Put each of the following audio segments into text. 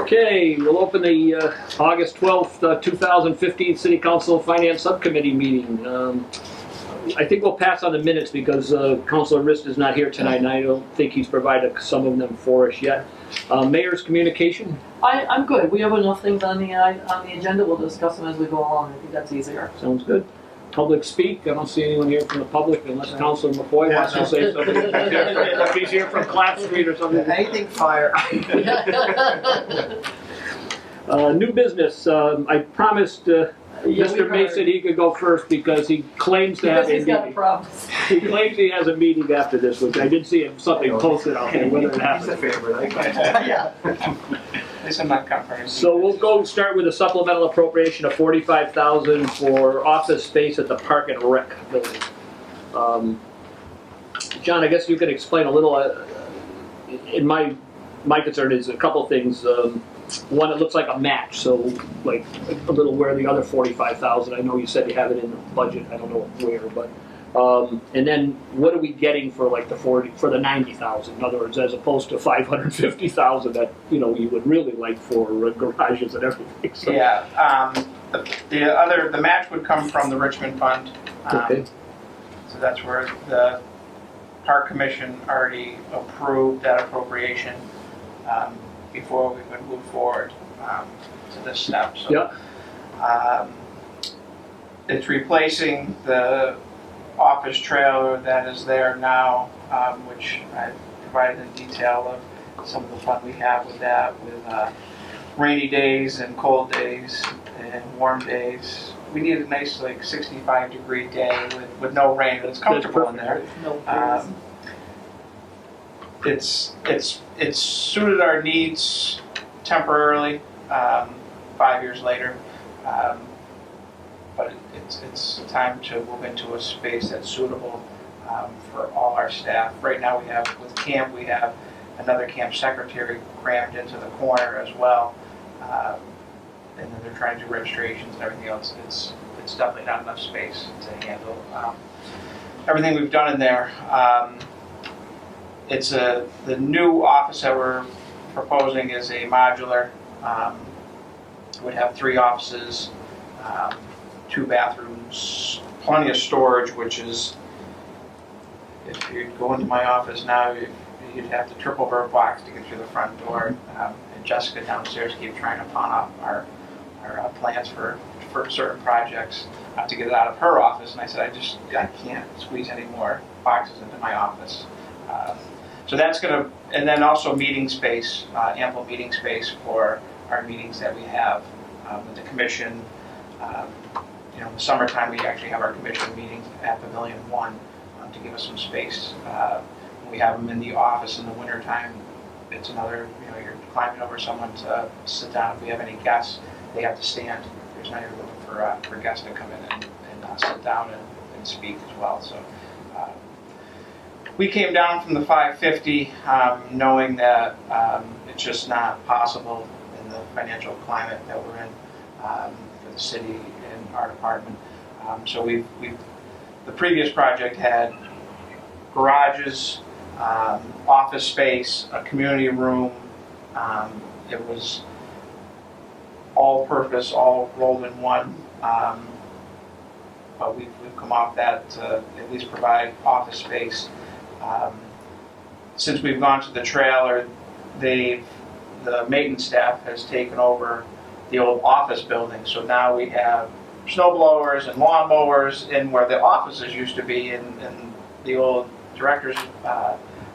Okay, we'll open the August 12th, 2015 City Council Finance Subcommittee meeting. I think we'll pass on the minutes because Councilor Rist is not here tonight, and I don't think he's provided some of them for us yet. Mayor's communication? I'm good. We have enough things on the agenda. We'll discuss them as we go along. I think that's easier. Sounds good. Public speak. I don't see anyone here from the public unless Councilor McCoy wants to say something. If he's here from Clap Street or something. Anything fire. New business. I promised Mr. Mason he could go first because he claims to have a Because he's got a meeting. problem. He claims he has a meeting after this, which I did see him something posted out there, whether it He's a happened. favorite. Yeah. This is not comfortable. So we'll go start with a supplemental appropriation of $45,000 for office space at the Park and Rec building. John, I guess you can explain a little. In my concern is a couple things. One, it looks like a match, so like a little where the other $45,000. I know you said you have it in the budget. I don't know where, but and then what are we getting for like the for the $90,000? In other words, as opposed to $550,000 that you would really like for garages and everything. So. Yeah, the match would come from the Richmond Fund. Okay. So that's where the Park Commission already approved that appropriation before we would move forward to this step. So, Yeah. it's replacing the office trailer that is there now, which I provided in detail of some of the fun we have with that, with rainy days and cold days and warm days. We need a nice 65-degree day with no rain, but it's comfortable in there. No It's suited our needs temporarily, 5 years later, but it's time to move into a space that's suitable for all our staff. Right now we have another camp secretary crammed into the corner as well, and then they're trying to do registrations and everything else. It's definitely not enough space to handle everything we've done in there. It's the new office that we're proposing is a modular. Would have 3 offices, 2 bathrooms, plenty of storage, which is, if you go into my office now, you'd have to trip over a box to get through the front door. And Jessica downstairs keeps trying to pawn off our plans for certain projects to get it out of her office. And I said, I can't squeeze any more boxes into my office. So that's going to, and then also meeting space, ample meeting space for our meetings that we have with the commission. In the summertime, we actually have our commission meetings at Pavilion 1 to give us some space. We have them in the office in the wintertime. It's another, you're climbing over someone to sit down. If we have any guests, they have to stand. There's not even room for guests to come in and sit down and speak as well. So. We came down from the 550 knowing that it's just not possible in the financial climate that we're in for the city and our department. So the previous project had garages, office space, a community room. It was all purpose, all rolled in one. But we've come off that to at least provide office space. Since we've gone to the trailer, the maintenance staff has taken over the old office building. So now we have snow blowers and lawn mowers in where the offices used to be. In the old director's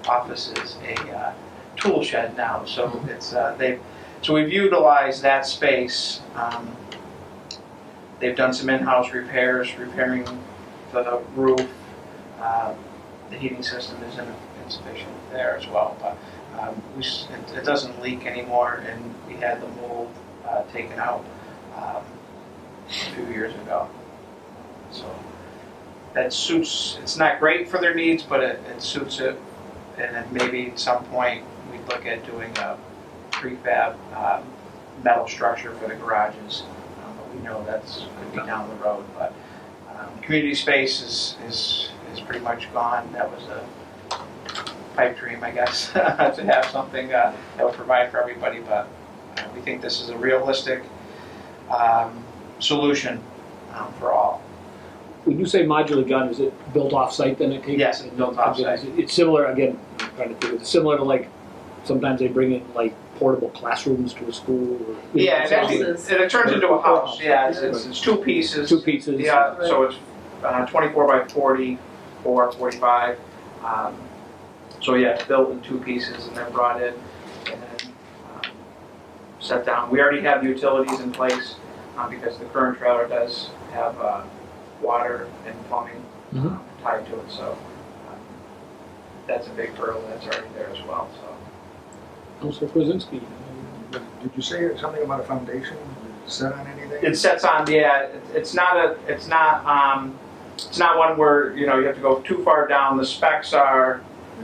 office is a tool shed now. So so we've utilized that space. They've done some in-house repairs, repairing the roof. The heating system is insufficient there as well, but it doesn't leak anymore, and we had the mold taken out a few years ago. So that suits, it's not great for their needs, but it suits it, and then maybe at some point we'd look at doing a prefab metal structure for the garages, but we know that's could be down the road. But community space is pretty much gone. That was a pipe dream, I guess, to have something that would provide for everybody, but We think this is a realistic solution for all. When you say modular, John, is it built off-site then it takes? Yes, it's built off-site. It's similar, again, I'm trying to think, it's similar to like, sometimes they bring in like portable classrooms to a school or. Yeah, it actually, Houses. it turns into a house, yeah, it's two pieces. Two pieces. Yeah, so it's 24 by 40 or 45. So yeah, it's built in two pieces and then brought in and then set down. We already have utilities in place because the current trailer does have water and plumbing Mhm. tied to it, so that's a big hurdle that's already there as well, so. Councilor Kwasinski. Did you say something about a foundation set on anything? It sets on, yeah, it's not one where, you have to go too far down. The specs are,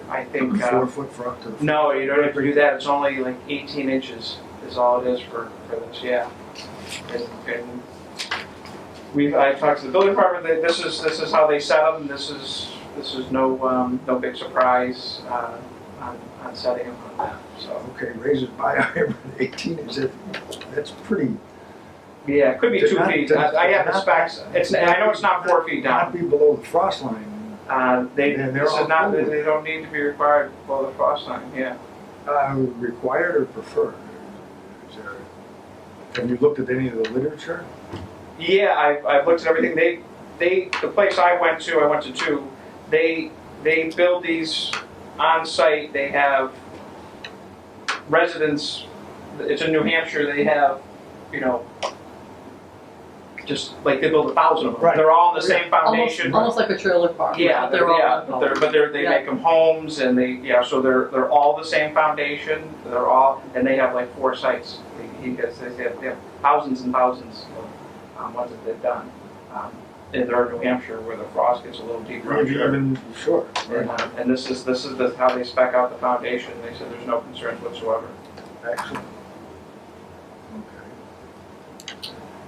I think, 4 foot for up to the. no, you don't have to do that. It's only like 18 inches is all it is for this, yeah. And I talked to the building department, this is how they set them. This is no big surprise on setting them on that, so. Okay, raises by 18 is it? That's pretty. Yeah, it could be To 2 not- feet. to- I have the to specs. I know it's not 4 feet down. Not be below the frost line. This And they're is all not, cool. they don't need to be required below the frost line, yeah. Required or preferred? Is there, have you looked at any of the literature? Yeah, I've looked at everything. The place I went to two, they build these on site. They have residents, it's in New Hampshire, they have, just like they build 1,000 of them. Right. They're all in the same foundation. Almost like a trailer park. Yeah, but they're all. they Yeah. make them homes and so they're all the same foundation. And they have like 4 sites. They have thousands and thousands of ones that they've done. And they're in New Hampshire where the frost gets a little deeper. I'm sure. Even, sure. And this is how they spec out the foundation. They said there's no concerns whatsoever. Excellent.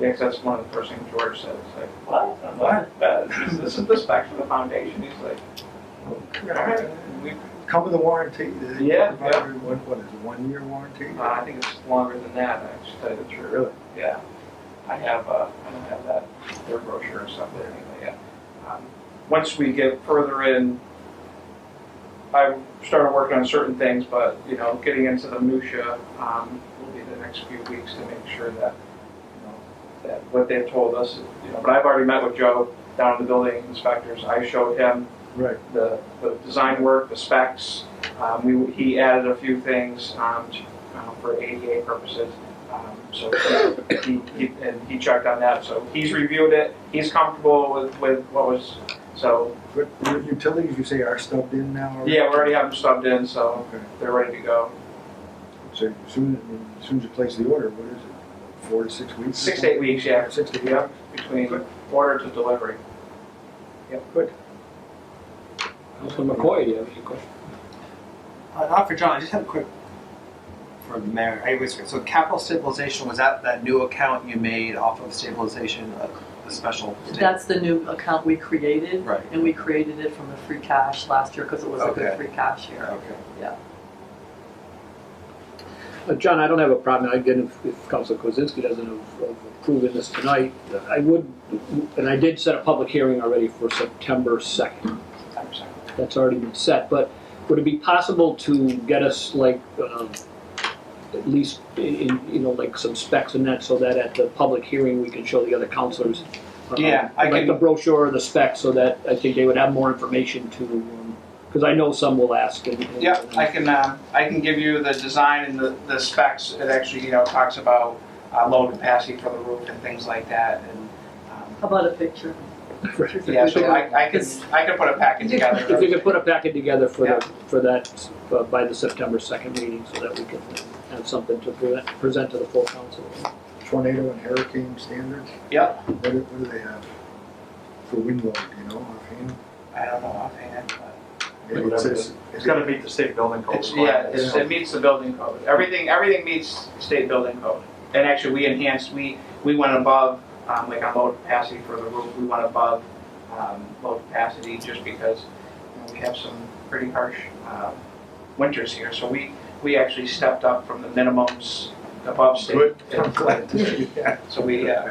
Yeah, 'cause that's one of the first things George said. It's like, what? I'm like, this is the specs for the foundation. He's like, all right. We Come with a warranty? Yeah, What yeah. is it, 1 year warranty? I think it's longer than that, actually, to tell you the truth. Really? Yeah. I don't have that, their brochure or something, anyway, yeah. Once we get further in, I started working on certain things, but, getting into the minutia will be the next few weeks to make sure that, that what they've told us, but I've already met with Joe down at the building inspectors. I showed him Right. the design work, the specs. He added a few things for ADA purposes. So he checked on that. So he's reviewed it. He's comfortable with what was. So But your utilities, you say, are stubbed in now? already? yeah, we already have them stubbed in, so Okay. they're ready to go. So as soon as you place the order, what is it, 4 to 6 weeks? 6 to 8 weeks, yeah. 6 to 8 Yep, weeks? between Good. order to delivery. Good. Councilor McCoy, do you have any questions? Not for John, I just have a quick for the mayor. Anyways, so capital stabilization, was that new account you made off of stabilization, a special? That's the new account we created. Right. And we created it from the free cash last year because it was a good Okay. free cash year. Okay. John, I don't have a problem, again, if Councilor Kwasinski doesn't have approved this tonight, I would, and I did set a public hearing already for September 2nd. That's already been set, but would it be possible to get us like, at least like some specs in that so that at the public hearing we can show the other councilors? Yeah, I like can- the brochure or the specs so that I think they would have more information to, because I know some will ask. Yeah, I can give you the design and the specs. It actually, talks about load capacity for the roof and things like that. And How about a picture? yeah, so I can put a packet together. If you could put a packet together for Yeah. that by the September 2nd meeting so that we can have something to present to the full council. Tornado and hurricane standards? Yep. What do they have for wind load, offhand? I don't know offhand, but It says- It's got to meet the state building code. it meets the building code. Everything meets state building code. And actually, we went above, like on load capacity for the roof. We went above load capacity just because we have some pretty harsh winters here. So we actually stepped up from the minimums above state. Good, I'm glad to see that. So we, I I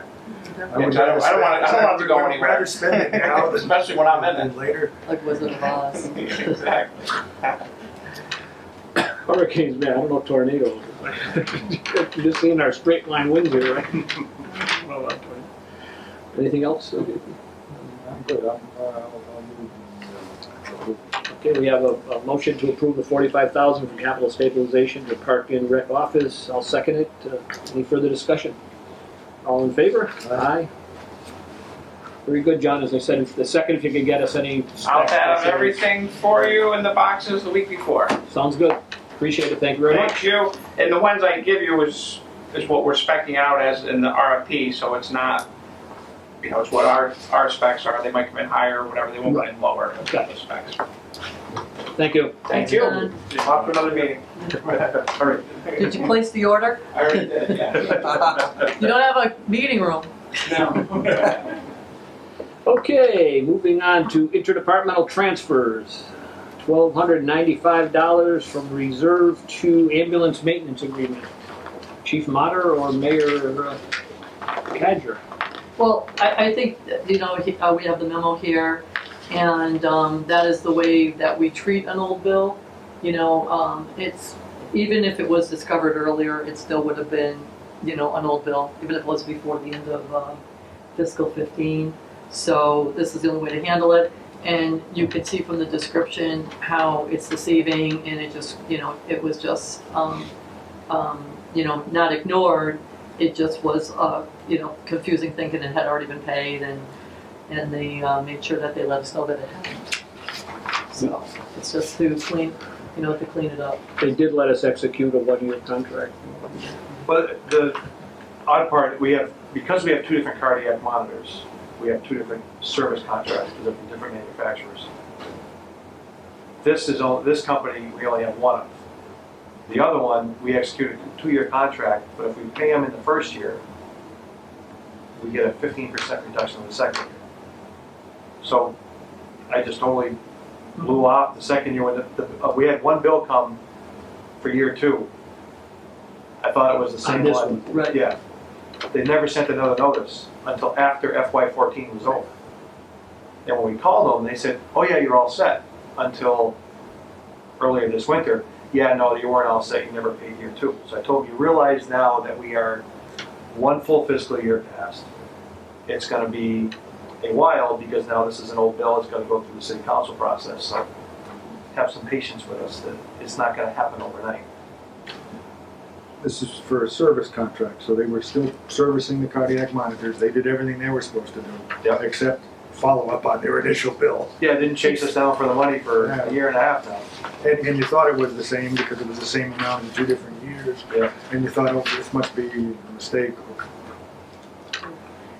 don't want it to go I'd anywhere. rather spend it now than. Especially when I'm in it. than Later. Like Wizard of Oz. Exactly. Hurricanes, man, I don't know tornadoes. Just seeing our straight line winds here, right? Well, anything else? I'm good, I'll move. Okay, we have a motion to approve the 45,000 from capital stabilization to park and rec office. I'll second it. Any further discussion? All in favor? Aye. Very good, John. As I said, the second, if you could get us any I'll specs, have that's- everything for you in the boxes the week before. Sounds good. Appreciate it. Thank you very much. Thank you. And the ones I give you is what we're specking out as in the RFP, so it's not, you know, it's what our specs are. They might come in higher or whatever, they won't come in lower. That's Got the specs. Thank you. Thank you. John. Off to another meeting. All right. Did you place the order? I already did, yeah. You don't have a meeting room. No. Okay, moving on to interdepartmental transfers. $1,295 from reserve to ambulance maintenance agreement. Chief Mater or Mayor Cadger? Well, I think, you know, we have the memo here, and that is the way that we treat an old bill. You know, it's, even if it was discovered earlier, it still would have been, you know, an old bill, even if it was before the end of fiscal 15. So this is the only way to handle it. And you can see from the description how it's deceiving, and it just, you know, it was just, you know, not ignored. It just was, you know, confusing, thinking it had already been paid, and they made sure that they let us know that it hadn't. So it's just to clean, you know, to clean it up. They did let us execute a one-year contract. But the odd part, because we have two different cardiac monitors, we have two different service contracts with different manufacturers. This company, we only have one of. The other one, we executed a 2-year contract, but if we pay them in the first year, we get a 15% reduction in the second year. So I just totally blew off the second year when we had one bill come for year 2. I thought it was the same On this one. one. Right. Yeah. They never sent another notice until after FY14 was over. And when we called them, they said, oh yeah, you're all set, until earlier this winter. Yeah, no, you weren't all set, you never paid year 2. So I told them, you realize now that we are one full fiscal year past. It's gonna be a while, because now this is an old bill, it's gonna go through the city council process. So have some patience with us, that it's not gonna happen overnight. This is for a service contract, so they were still servicing the cardiac monitors. They did everything they were supposed to do. Yep. Except follow up on their initial bill. Yeah, it didn't chase us down for the money for a year and a half now. And you thought it was the same because it was the same amount in 2 different years. Yeah. And you thought, oh, this must be a mistake.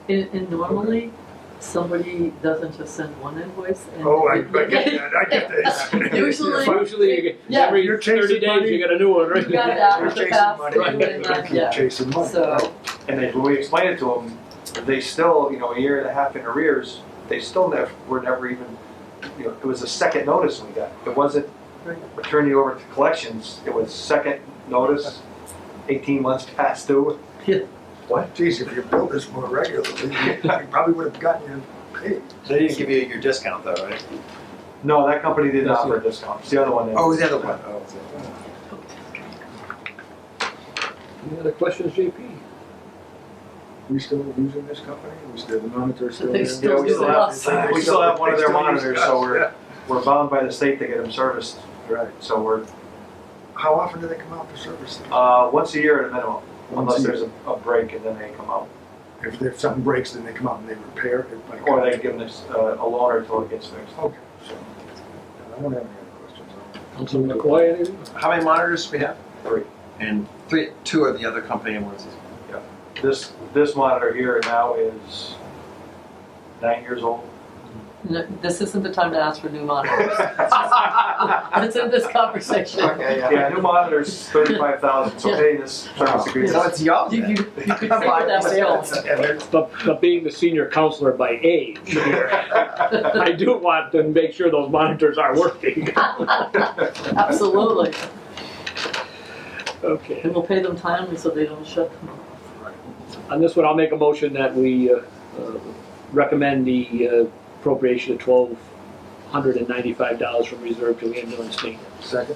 And normally, somebody doesn't just send one invoice. And Oh, I get that, I get that. Usually- Usually, you get, Yeah. every You're chasing 30 days, money. you get a new one, right? You got that You're with the chasing past, money. and then, Keep yeah. chasing money. So, And then when we explained it to them, they still, you know, a year and a half in arrears, they still were never even, you know, it was a second notice we got. It wasn't turning you over to collections, it was second notice, 18 months past due. What? Geez, if you billed this more regularly, I probably would have gotten you paid. They didn't give you your discount though, right? No, that company didn't offer a discount, it's the other one. that- Oh, the other one. Oh, Any other questions, JP? We still using this company? We still, the monitor's still They there? still Yeah, we do still it have, us. we still have one of They their still use monitors, us, so yeah. we're bound by the state to get them serviced. Right. So we're, How often do they come out for service? once a year at a minimum, Once unless a there's a break and then they come out. If something breaks, then they come out and they repair it? like- Or they give us a loaner until it gets fixed. Okay, so, I don't have any other questions. Councilman McCoy, anything? How many monitors do we have? 3. And 2 are the other company, and what's this? This monitor here now is 9 years old. no, this isn't the time to ask for new monitors. It's in this conversation. Yeah, new monitor's 35,000, so pay this service agreement. So it's young. You could see where that was going. But being the senior counselor by age here, I do want to make sure those monitors are working. Absolutely. Okay. And we'll pay them timely so they don't shut them off. On this one, I'll make a motion that we recommend the appropriation of $1,295 from reserve to ambulance maintenance. Second?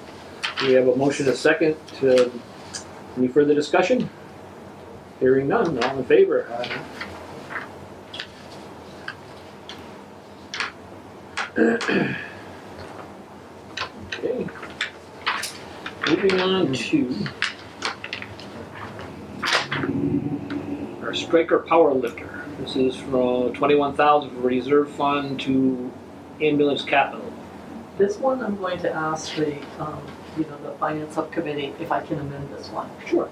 We have a motion, a second. Any further discussion? Hearing none, all in favor? Okay. Moving on to our Striker Power Lifter. This is from $21,000 from reserve fund to ambulance capital. This one, I'm going to ask the, the finance subcommittee if I can amend this one. Sure.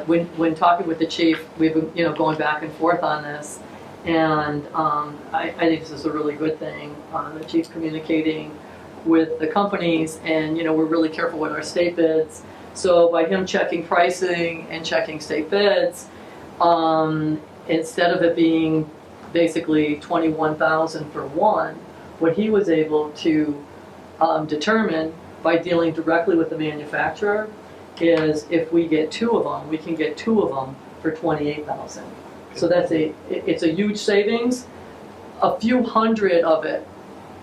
When talking with the chief, we've been, going back and forth on this, and I think this is a really good thing. The chief's communicating with the companies, and, we're really careful with our state bids. So by him checking pricing and checking state bids, instead of it being basically $21,000 for one, what he was able to determine by dealing directly with the manufacturer is if we get two of them, we can get two of them for $28,000. So it's a huge savings. A few hundred of it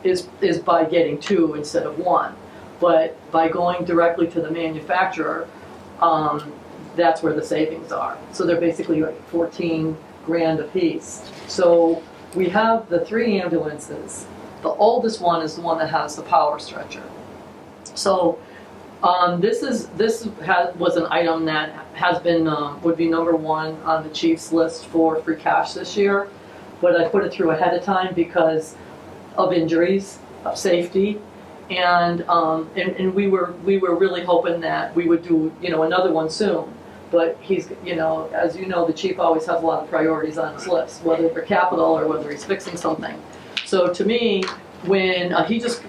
is by getting two instead of one. But by going directly to the manufacturer, that's where the savings are. So they're basically like 14 grand a piece. So we have the 3 ambulances. The oldest one is the one that has the power stretcher. So this was an item that has been would be number 1 on the chief's list for free cash this year, but I put it through ahead of time because of injuries, of safety, and we were really hoping that we would do another one soon. But he's as you know, the chief always has a lot of priorities on his list, whether for capital or whether he's fixing something. So to me, when he just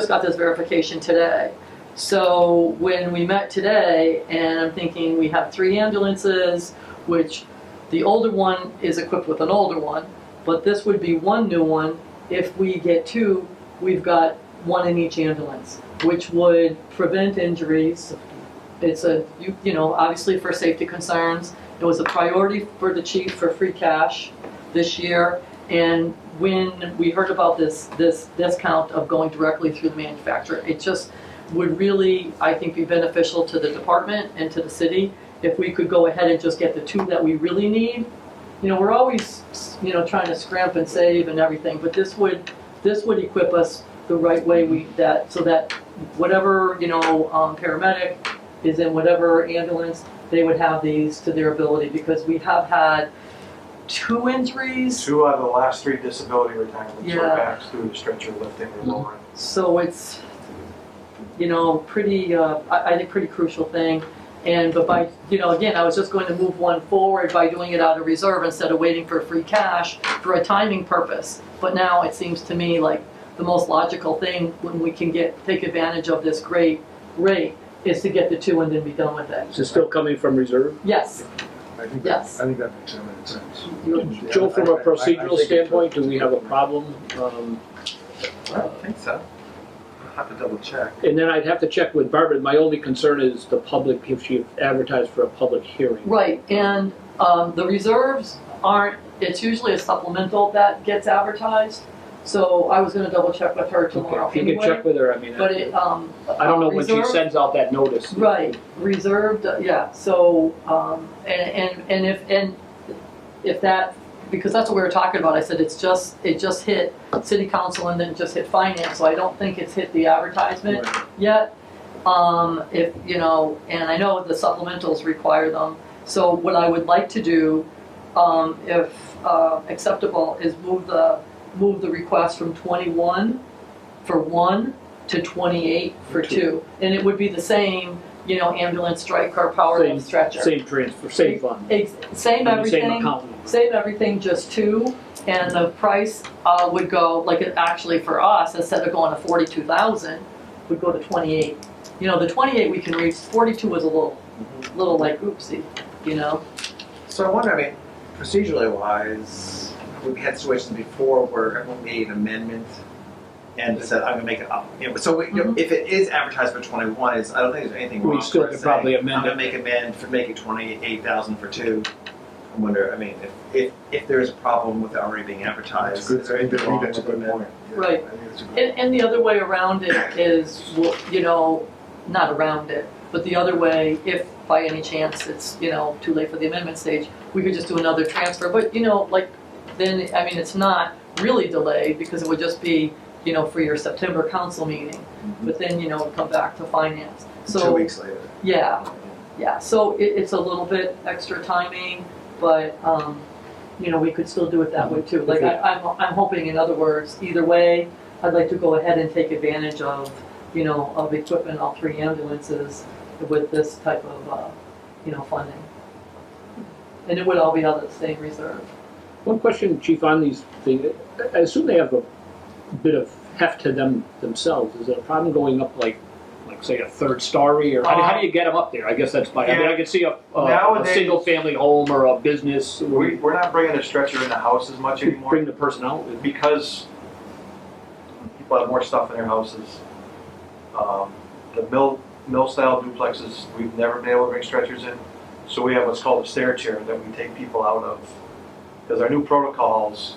got this verification today. So when we met today, and I'm thinking we have 3 ambulances, which the older one is equipped with an older one, but this would be 1 new one. If we get 2, we've got 1 in each ambulance, which would prevent injuries. It's obviously for safety concerns. It was a priority for the chief for free cash this year. And when we heard about this discount of going directly through the manufacturer, it just would really, I think, be beneficial to the department and to the city if we could go ahead and just get the 2 that we really need. We're always, trying to scrimp and save and everything, but this would equip us the right way so that whatever, paramedic is in whatever ambulance, they would have these to their ability, because we have had 2 injuries. 2 out of the last 3 disability retirements were Yeah. backs through the stretcher lifting or lowering. So it's, pretty, I think pretty crucial thing. But by, again, I was just going to move one forward by doing it out of reserve instead of waiting for free cash for a timing purpose. But now it seems to me like the most logical thing when we can take advantage of this great rate is to get the 2 and then be done with it. Is it still coming from reserve? Yes. I think Yes. that makes eminent sense. Joe, from a I procedural think it standpoint, do we have a problem? I don't think so. I'll have to double check. And then I'd have to check with Barbara. My only concern is the public, if she advertised for a public hearing. Right, and the reserves it's usually a supplemental that gets advertised. So I was gonna double check with her tomorrow If you anyway. can check with her, I mean, But it, I don't know when she reserve- sends out that notice. Right, reserved, yeah, so, and if that, because that's what we were talking about, I said it just hit city council and then it just hit finance, so I don't think it's hit the advertisement Right. yet. And I know the supplementals require them, so what I would like to do, if acceptable, is move the request from 21 for 1 to 28 for 2. And it would be the same, ambulance, strike car, power Same- lift, stretcher. Same transfer, same fund. Same I mean, Same everything, account. same everything, just 2. And the price would go, like it actually for us, instead of going to 42,000, would go to 28. The 28 we can reach, 42 was a little like oopsie, So I wonder, procedurally wise, we've had situations before where everyone made an amendment and said, I'm gonna make it up. You know, so we, you know, if it is advertised for 21, I don't think there's anything We wrong still with could saying, probably amend I'm gonna it. make amend for make it 28,000 for 2. I wonder, I mean, if there is a problem with it already being advertised, That's good, is there I think anything wrong that's a with good amend? point. Yeah, Right. I think that's a good And the other way around it is, well, you know, not around it, but the other way, if by any chance it's, you know, too late for the amendment stage, we could just do another transfer. But, you know, like, then, I mean, it's not really delayed because it would just be, you know, for your September council meeting. But then, you know, it'd come back to finance. 2 So, weeks later. yeah, yeah. So it's a little bit extra timing, but, you know, we could still do it that way too. Like, I'm hoping, in other words, either way, I'd like to go ahead and take advantage of, you know, of equipment, all 3 ambulances with this type of, you know, funding. And it would all be out of the same reserve. One question, Chief, on these things, I assume they have a bit of heft to them themselves. Is it a problem going up like say a 3rd story, or how do you get them up there? I guess that's my, I mean, I could see a Nowadays- single family home or a business. We're not bringing a stretcher in the house as much anymore. Bring the person out. Because people have more stuff in their houses. The mill style duplexes, we've never been able to bring stretchers in. So we have what's called a stair chair that we take people out of. Because our new protocols,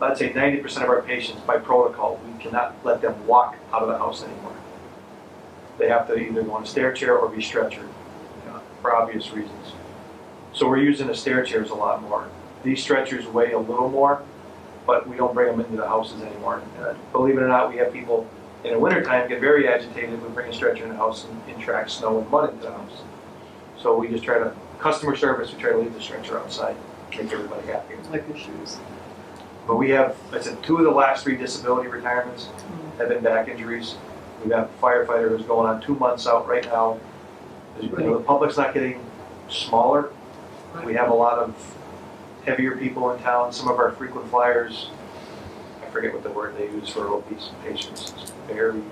I'd say 90% of our patients by protocol, we cannot let them walk out of the house anymore. They have to either go on a stair chair or be stretchered, for obvious reasons. So we're using the stair chairs a lot more. These stretchers weigh a little more, but we don't bring them into the houses anymore. Believe it or not, we have people in the wintertime get very agitated. We bring a stretcher in the house and track snow and mud into the house. So we just try to, customer service, we try to leave the stretcher outside, make everybody happy. Like your shoes. But we have, I said, 2 of the last 3 disability retirements have been back injuries. We've got a firefighter who's going on 2 months out right now. You know, the public's not getting smaller. We have a lot of heavier people in town. Some of our frequent flyers, I forget what the word they use for obese patients, it's very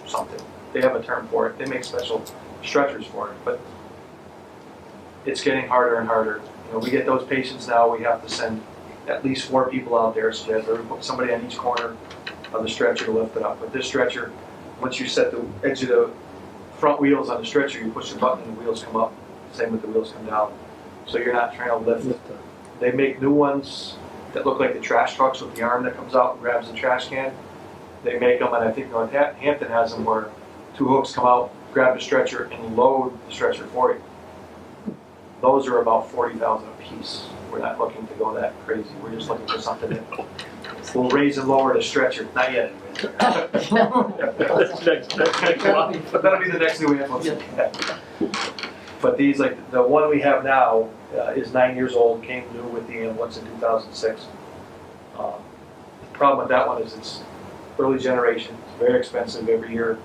something. They have a term for it. They make special stretchers for it, but it's getting harder and harder. You know, we get those patients now, we have to send at least 4 people out there, so we have somebody on each corner of the stretcher to lift it up. But this stretcher, once you set the edge of the front wheels on the stretcher, you push the button and the wheels come up. Same with the wheels come down. So you're not trying to lift. They make new ones that look like the trash trucks with the arm that comes out and grabs the trash can. They make them, and I think Hampton has them where 2 hooks come out, grab the stretcher, and load the stretcher for you. Those are about $40,000 a piece. We're not looking to go that crazy. We're just looking for something that will raise and lower the stretcher. Not yet. That's next one. But that'll be the next new ambulance. But these, like the one we have now, is 9 years old, came new with the ambulance in 2006. The problem with that one is it's early generation, it's very expensive every year.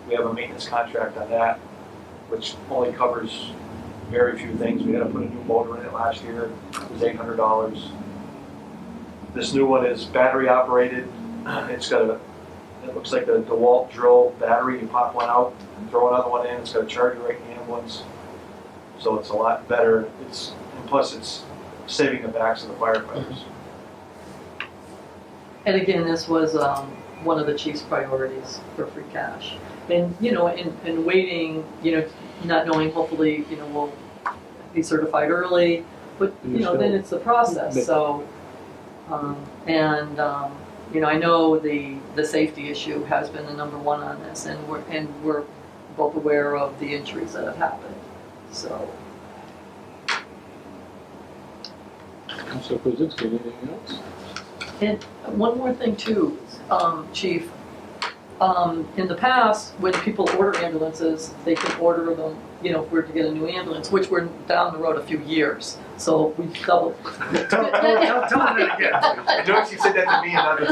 We have a maintenance contract on that, which only covers very few things. We had to put a new motor in it last year, it was $800. This new one is battery operated. It's got it looks like a DeWalt drill battery. You pop one out, throw another one in, it's got a charger right in the ambulance. So it's a lot better. And plus it's saving the backs of the firefighters. And again, this was one of the chief's priorities for free cash. And, you know, and waiting, you know, not knowing, hopefully, you know, we'll be certified early, but, you know, then it's the process, so. You know, I know the safety issue has been the number 1 on this, and we're both aware of the injuries that have happened, so. Councilor Kuzinski, anything else? And one more thing too, Chief. In the past, when people order ambulances, they can order them, you know, if we're to get a new ambulance, which we're down the road a few years. So we doubled. Tell them that again. Notice you said that to me and not to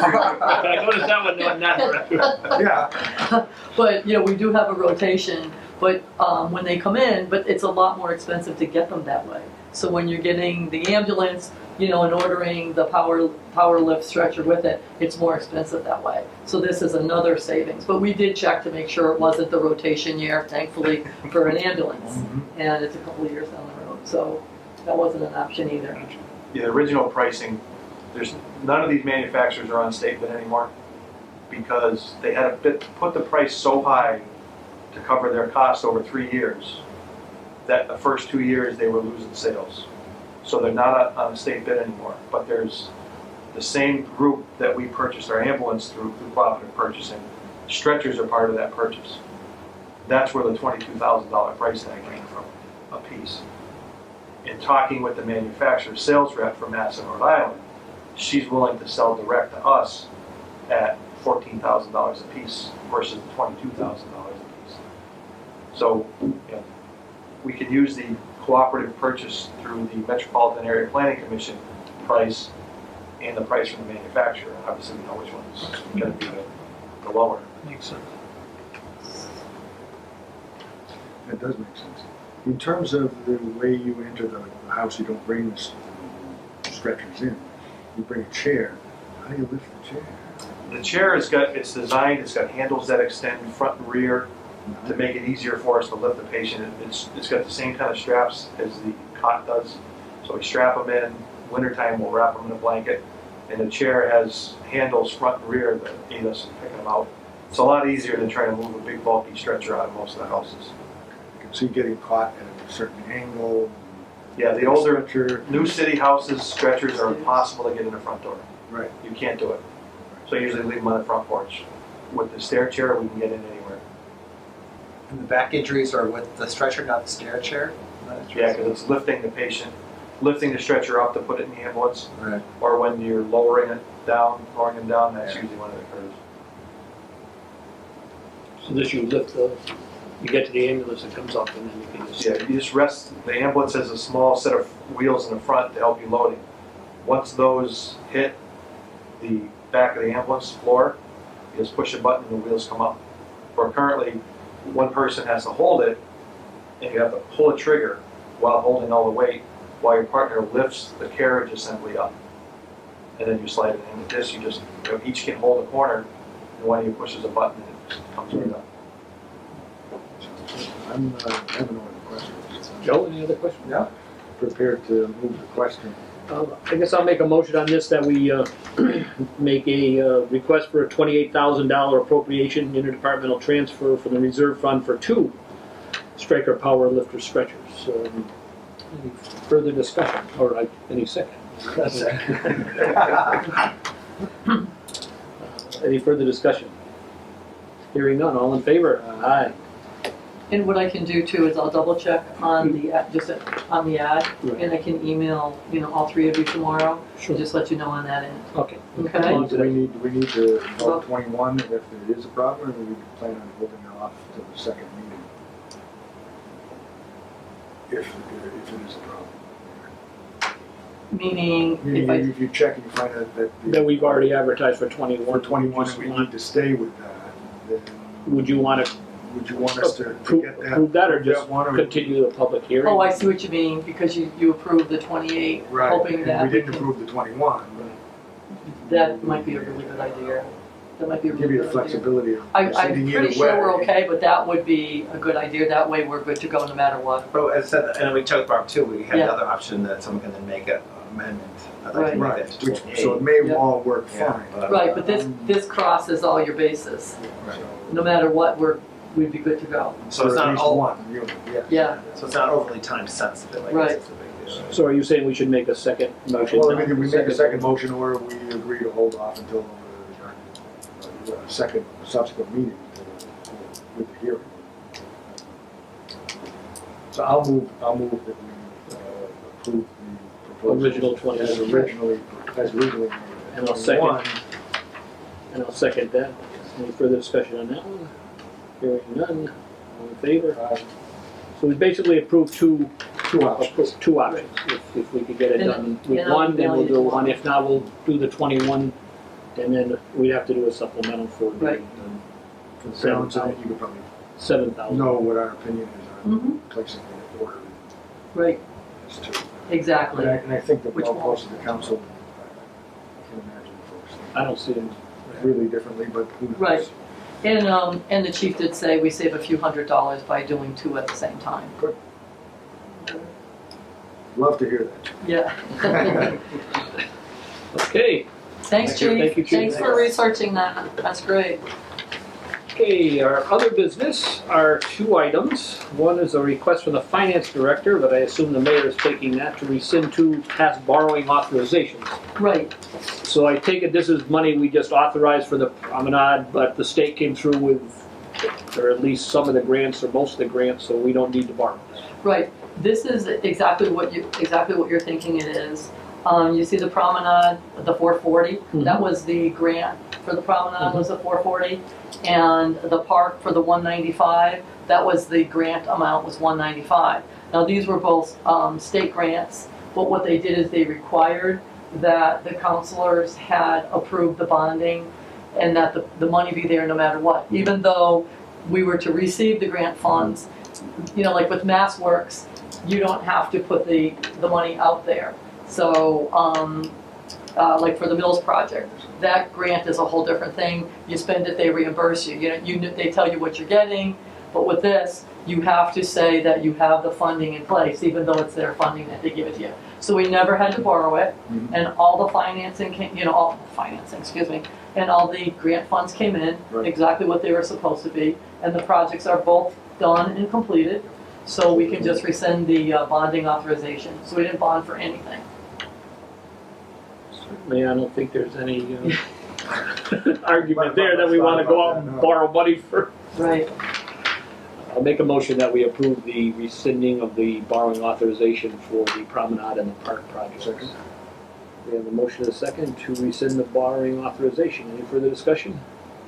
I noticed that one, no, not Yeah. But, you know, we do have a rotation, but when they come in, but it's a lot more expensive to get them that way. So when you're getting the ambulance, you know, and ordering the power lift stretcher with it, it's more expensive that way. So this is another savings. But we did check to make sure it wasn't the rotation year, thankfully, for an ambulance. And it's a couple of years down the road. So that wasn't an option either. The original pricing, none of these manufacturers are on state bid anymore. because they had put the price so high to cover their cost over 3 years that the first 2 years they were losing sales. So they're not on a state bid anymore, but there's the same group that we purchased our ambulance through cooperative purchasing. Stretchers are part of that purchase. That's where the $22,000 price tag came from, a piece. In talking with the manufacturer sales rep for Madison, Rhode Island, she's willing to sell direct to us at $14,000 a piece versus $22,000 a piece. So, you know, we could use the cooperative purchase through the Metropolitan Area Planning Commission price and the price from the manufacturer. Obviously, we know which one's going to be the lower. Makes sense. That does make sense. In terms of the way you enter the house, you don't bring the stretchers in. You bring a chair. How do you lift the chair? The chair it's designed, it's got handles that extend front and rear to make it easier for us to lift the patient. It's got the same kind of straps as the cot does. So we strap them in, wintertime we'll wrap them in a blanket, and the chair has handles front and rear that aid us in picking them out. It's a lot easier than trying to move a big bulky stretcher out of most of the houses. You can see getting caught at a certain angle. Yeah, the older Stretcher. new city houses, stretchers are impossible to get in the front door. Right. You can't do it. So I usually leave them on the front porch. With the stair chair, we can get in anywhere. And the back injuries are with the stretcher, not the stair chair? Yeah, because it's lifting the patient, lifting the stretcher up to put it in the ambulance, Right. or when you're lowering them down, that's usually when it occurs. So this you lift you get to the ambulance, it comes up and then you can just. Yeah, you just rest, the ambulance has a small set of wheels in the front to help you loading. Once those hit the back of the ambulance floor, you just push a button and the wheels come up. Where currently, one person has to hold it, and you have to pull a trigger while holding all the weight, while your partner lifts the carriage assembly up. And then you slide it in. With this, each can hold a corner, and one of you pushes a button and it comes right up. I have no other questions. Joe, any other questions? Yeah. Prepared to move the question. I guess I'll make a motion on this that we make a request for a $28,000 appropriation interdepartmental transfer from the reserve fund for 2 Stryker power lifter stretchers. Any further discussion or any second? Any further discussion? Hearing none, all in favor? Aye. And what I can do too is I'll double check on the, just on the ad, Right. and I can email, all 3 of you tomorrow, Sure. and just let you know on that end. Okay. Okay. Do we need to vote 21 if there is a problem, or do we plan on holding it off till the second meeting? If it is a problem. Meaning, Meaning if I, if you check and you find out that. That we've already advertised for 21. For 21, if we Just need to stay with that, then Would you want to would you want us to approve get that? approve that or approve that just one, or- continue the public hearing? oh, I see what you mean, because you approved the 28, Right, hoping and that we didn't can- approve the 21, but that might be a really good idea. That might be a give really you good the idea. flexibility of I'm proceeding either pretty sure we're way. okay, but that would be a good idea. That way we're good to go no matter what. But as I said, and we talked about too, we had Yeah. the other option that someone can then make an amendment. I'd like to make Right, that to which, 28. so it may Yeah. all work Yeah, fine. Right, but this crosses all your bases. Right. No matter what, we'd be good to go. So it's For at not least all, one, yes. Yeah. so it's not overly time sensitive, I Right. guess is the big deal. So are you saying we should make a second motion? Well, we make a second motion, or we agree to hold off until second subsequent meeting with the hearing. So I'll move that we approve the proposal. Original 20. As originally made. And I'll second. 21. And I'll second that. Any further discussion on that one? Hearing none, all in favor? So we basically approved two options. If we could get it And- done with and I'll one, then email we'll you do tomorrow. one. If not, we'll do the 21, and then we'd have to do a supplemental for the Right. For the balance of it, you could probably 7,000. know what our opinion is on Mm-hmm. placing the order Right, as to. exactly. And I think that Which well, one? most of the council, I can imagine folks I don't see them. think really differently, but who knows? Right. And the chief did say we save a few $100s by doing 2 at the same time. Love to hear that. Yeah. Okay, Thanks, Thank you, Chief. thank you, Chief. Thanks for researching that. That's great. Okay, our other business are two items. One is a request from the finance director, but I assume the mayor is taking that to rescind two past borrowing authorizations. Right. So I take it this is money we just authorized for the promenade, but the state came through with, or at least some of the grants or most of the grants, so we don't need to borrow this. Right. This is exactly what you're thinking it is. You see the promenade, the 440. That was the grant for the promenade was the 440, and the park for the 195. That was the grant amount was 195. Now these were both state grants, but what they did is they required that the counselors had approved the bonding, and that the money be there no matter what. Even though we were to receive the grant funds, like with MassWorks, you don't have to put the money out there. So, like for the Mills project, that grant is a whole different thing. You spend it, they reimburse you. They tell you what you're getting, but with this, you have to say that you have the funding in place, even though it's their funding that they give it to you. So we never had to borrow it, and all the financing and all the grant funds came in exactly what they were supposed to be, and the projects are both done and completed. So we can just rescind the bonding authorization. So we didn't bond for anything. Certainly, I don't think there's any argument there that we want to go out and borrow money for. Right. I'll make a motion that we approve the rescinding of the borrowing authorization for the promenade and the park projects. Second. We have a motion and a second to rescind the borrowing authorization. Any further discussion?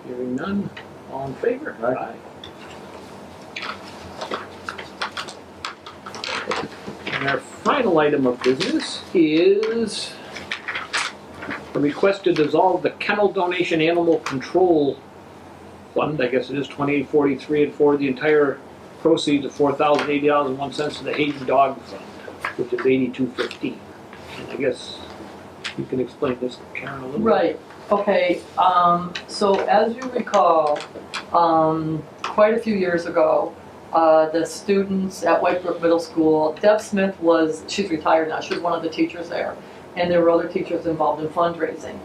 Hearing none. All in favor? Aye. And our final item of business is a request to dissolve the kennel donation animal control fund. I guess it is 2843, and forward the entire proceeds of $4,080.01 to the Hayden Dog Fund, which is 8215. And I guess you can explain this, Karen, a little bit. Right. Okay. So as you recall, quite a few years ago, the students at Whitebrook Middle School, Deb Smith she's retired now, she was one of the teachers there, and there were other teachers involved in fundraising.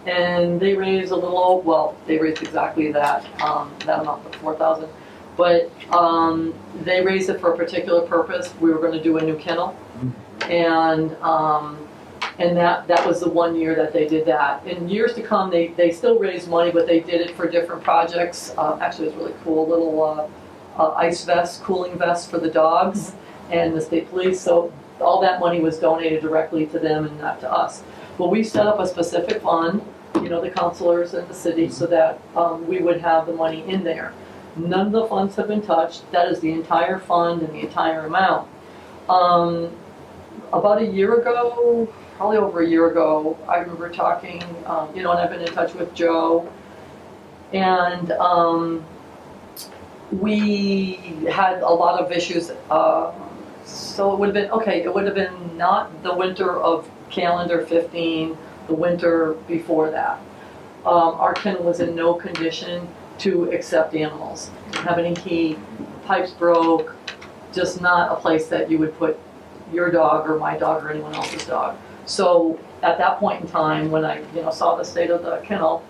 And they raised they raised exactly that amount, the $4,000. But they raised it for a particular purpose. We were going to do a new kennel, and that was the one year that they did that. In years to come, they still raised money, but they did it for different projects. Actually, it was really cool, little ice vest, cooling vest for the dogs and the state police. So all that money was donated directly to them and not to us. But we set up a specific fund, the counselors and the city, so that we would have the money in there. None of the funds have been touched. That is the entire fund and the entire amount. About a year ago, probably over a year ago, I remember talking, and I've been in touch with Joe, and we had a lot of issues. So it would have been not the winter of calendar 15, the winter before that. Our kennel was in no condition to accept animals. Didn't have any heat, pipes broke, just not a place that you would put your dog or my dog or anyone else's dog. So at that point in time, when I saw the state of the kennel,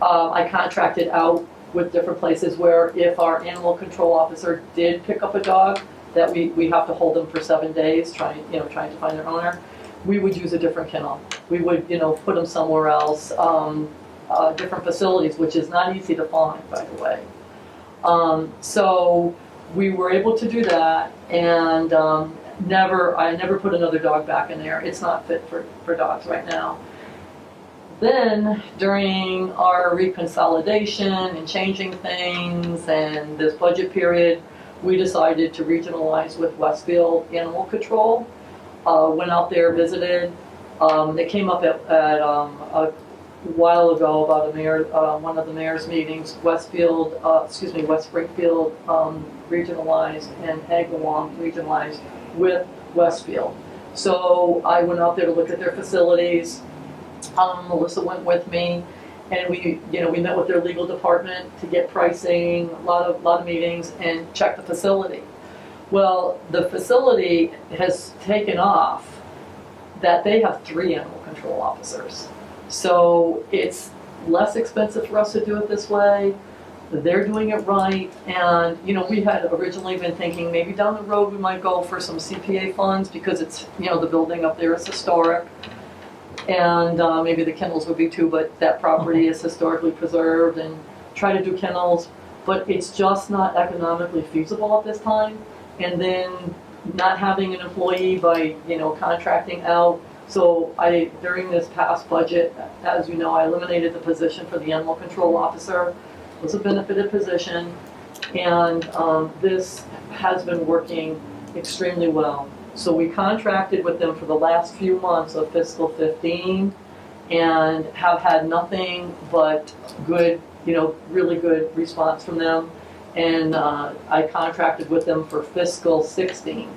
I contracted out with different places where if our animal control officer did pick up a dog, that we have to hold them for 7 days, trying to find their owner, we would use a different kennel. We would put them somewhere else, different facilities, which is not easy to find, by the way. So we were able to do that, and I never put another dog back in there. It's not fit for dogs right now. Then, during our reconsolidation and changing things and this budget period, we decided to regionalize with Westfield Animal Control. Went out there, visited. They came up at a while ago about one of the mayor's meetings. West Springfield regionalized, and Agawam regionalized with Westfield. So I went out there to look at their facilities. Melissa went with me, and we met with their legal department to get pricing, a lot of meetings, and check the facility. Well, the facility has taken off that they have 3 animal control officers. So it's less expensive for us to do it this way. They're doing it right, and, you know, we had originally been thinking maybe down the road we might go for some CPA funds because it's, you know, the building up there is historic. And maybe the kennels would be too, but that property is historically preserved, and try to do kennels, but it's just not economically feasible at this time. And then not having an employee by, you know, contracting out. So during this past budget, as you know, I eliminated the position for the animal control officer. It was a benefited position, and this has been working extremely well. So we contracted with them for the last few months of fiscal 15 and have had nothing but good, you know, really good response from them. And I contracted with them for fiscal 16.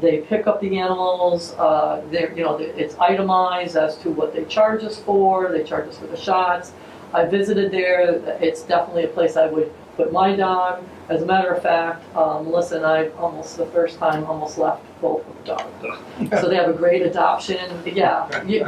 They pick up the animals, you know, it's itemized as to what they charge us for. They charge us for the shots. I visited there. It's definitely a place I would put my dog. As a matter of fact, Melissa and I the first time almost left both of the dogs. So they have a great adoption. Yeah, you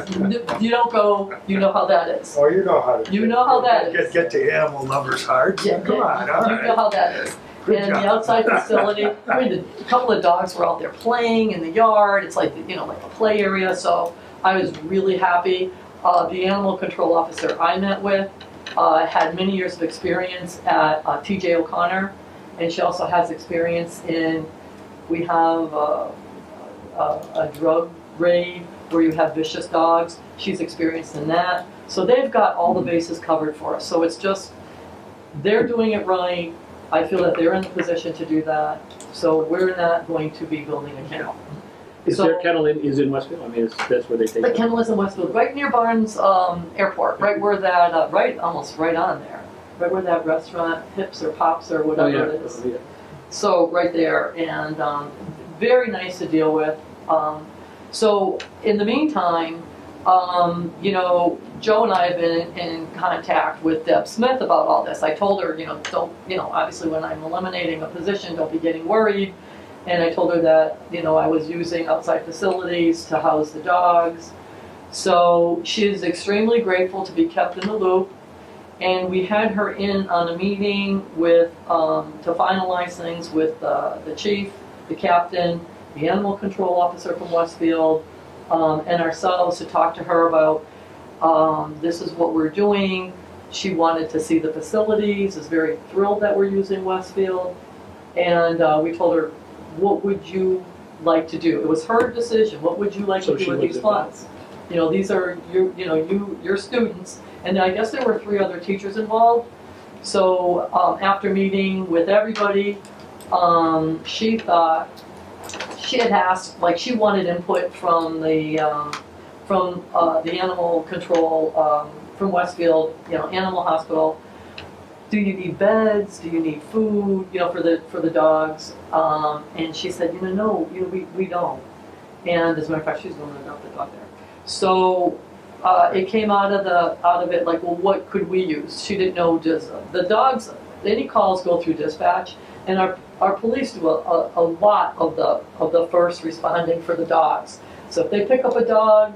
don't go, you know how that is. Oh, you know how to. You know how that is. Get to animal lovers' hearts. Yeah, Come on, all you right. know how that is. Good And job. the outside facility, I mean, a couple of dogs were out there playing in the yard. It's like, you know, like a play area. So I was really happy. The animal control officer I met with had many years of experience at TJ O'Connor, and she also has experience in, we have a drug raid where you have vicious dogs. She's experienced in that. So they've got all the bases covered for us. So it's just, they're doing it right. I feel that they're in the position to do that. So we're not going to be building a kennel. Is So- their kennel is in Westfield? I mean, that's where they take The it. kennel is in Westfield, right near Barnes Airport, right where that, almost right on there, right where that restaurant, Hips or Pops or Oh, whatever yeah. it is. Oh, yeah. So right there, and very nice to deal with. So in the meantime, you know, Joe and I have been in contact with Deb Smith about all this. I told her, you know, don't, you know, obviously when I'm eliminating a position, don't be getting worried. And I told her that, you know, I was using outside facilities to house the dogs. So she is extremely grateful to be kept in the loop. And we had her in on a meeting with, to finalize things with the chief, the captain, the animal control officer from Westfield, and ourselves to talk to her about, this is what we're doing. She wanted to see the facilities, is very thrilled that we're using Westfield. And we told her, what would you like to do? It was her decision. What would you like So to do she with was these involved. funds? You know, these are your students, and I guess there were 3 other teachers involved. So after meeting with everybody, she thought she had asked, like, she wanted input from the animal control from Westfield, you know, animal hospital. Do you need beds? Do you need food? You know, for the dogs. And she said, you know, no, you know, we don't. And as a matter of fact, she's going to adopt the dog there. So it came out of it like, well, what could we use? She didn't know. Does the dogs? Any calls go through dispatch, and our police do a lot of the first responding for the dogs. So if they pick up a dog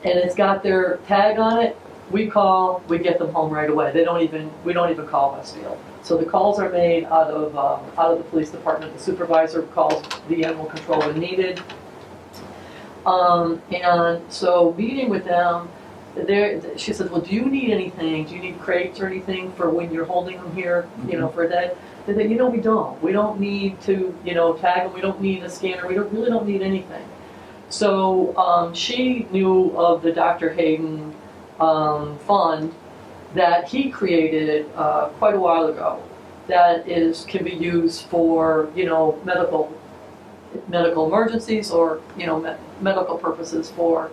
and it's got their tag on it, we call, we get them home right away. We don't even call Westfield. So the calls are made out of the police department. The supervisor calls the animal control when needed. And so meeting with them, she said, well, do you need anything? Do you need crates or anything for when you're holding them here, you know, for a day? They said, you know, we don't. We don't need to, you know, tag them. We don't need a scanner. We really don't need anything. So she knew of the Dr. Hayden fund that he created quite a while ago that can be used for, you know, medical emergencies or, you know, medical purposes for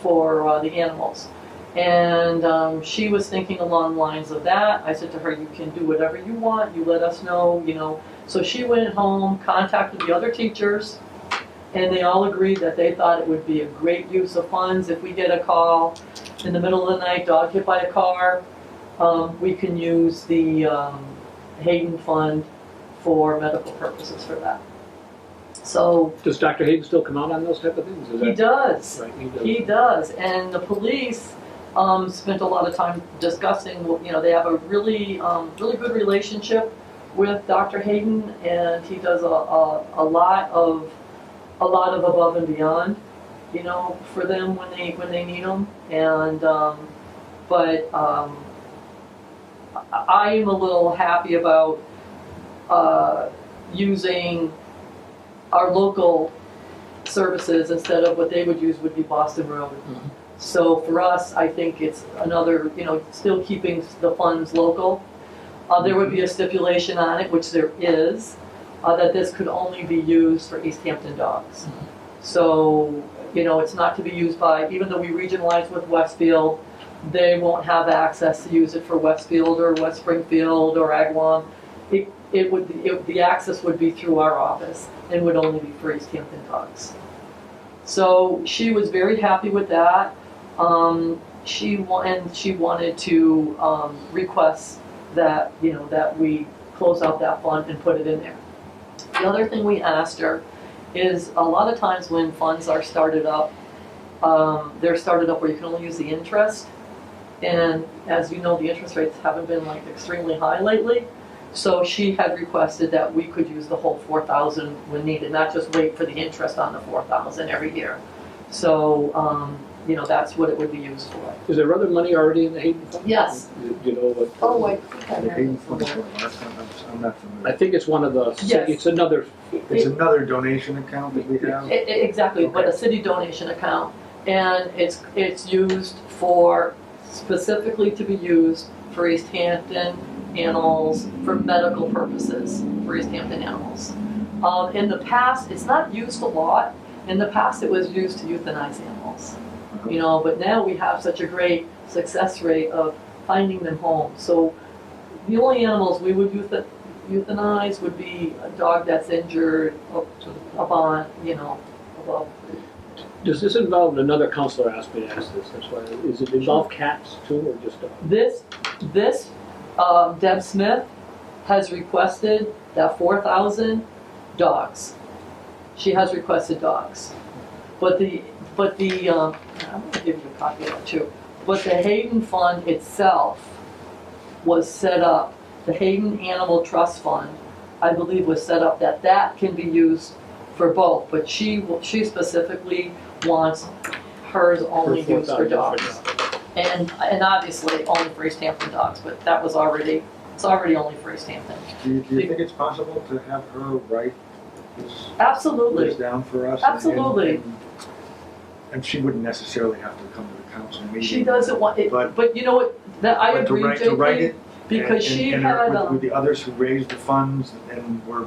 the animals. And she was thinking along the lines of that. I said to her, you can do whatever you want, you let us know, you know. So she went home, contacted the other teachers, and they all agreed that they thought it would be a great use of funds. If we get a call in the middle of the night, dog hit by a car, we can use the Hayden Fund for medical purposes for that. So Does Dr. Hayden still come out on those type of things? Is he that- does. Right, he does. He does, and the police spent a lot of time discussing. You know, they have a really good relationship with Dr. Hayden, and he does a lot of above and beyond, you know, for them when they need them. And but I am a little happy about using our local services instead of what they would use would be Boston Road. Mhm. So for us, I think it's another, you know, still keeping the funds local. There would be a stipulation on it, which there is, that this could only be used for East Hampton dogs. So, you know, it's not to be used by, even though we regionalize with Westfield, they won't have access to use it for Westfield or West Springfield or Agawam. The access would be through our office and would only be for East Hampton dogs. So she was very happy with that. She wanted to request that, you know, that we close out that fund and put it in there. The other thing we asked her is a lot of times when funds are started up, they're started up where you can only use the interest. And as you know, the interest rates haven't been like extremely high lately. So she had requested that we could use the whole 4,000 when needed, not just wait for the interest on the 4,000 every year. So, you know, that's what it would be used for. Is there other money already in the Hayden Fund? Yes. You know what? Oh, I think I The have Hayden it Fund, somewhere. I'm not I familiar. think it's one of the, Yes. it's another, It's another donation account that we have? Exactly, but a city donation account. And it's used for, specifically to be used for East Hampton animals, for medical purposes, for East Hampton animals. In the past, it's not used a lot. In the past, it was used to euthanize animals. You know, but now we have such a great success rate of finding them homes. So the only animals we would euthanize would be a dog that's injured, above. does this involve, another counselor asked me to ask this, that's why, is it involve cats too, or just dogs? This Deb Smith has requested that 4,000 dogs. She has requested dogs. But I'm gonna give you a copy of that too. But the Hayden Fund itself was set up, the Hayden Animal Trust Fund, I believe was set up that can be used for both, but she specifically wants hers only For used for 4,000 dogs. And obviously only for East Hampton dogs, but that was it's already only for East Hampton. Do you think it's possible to have her write this Absolutely, down for us? Absolutely. And she wouldn't necessarily have to come to the council meeting. she doesn't want it, But- but you know what, that I But to agree, write JP, it, because and- she and had, with the others who raised the funds and were.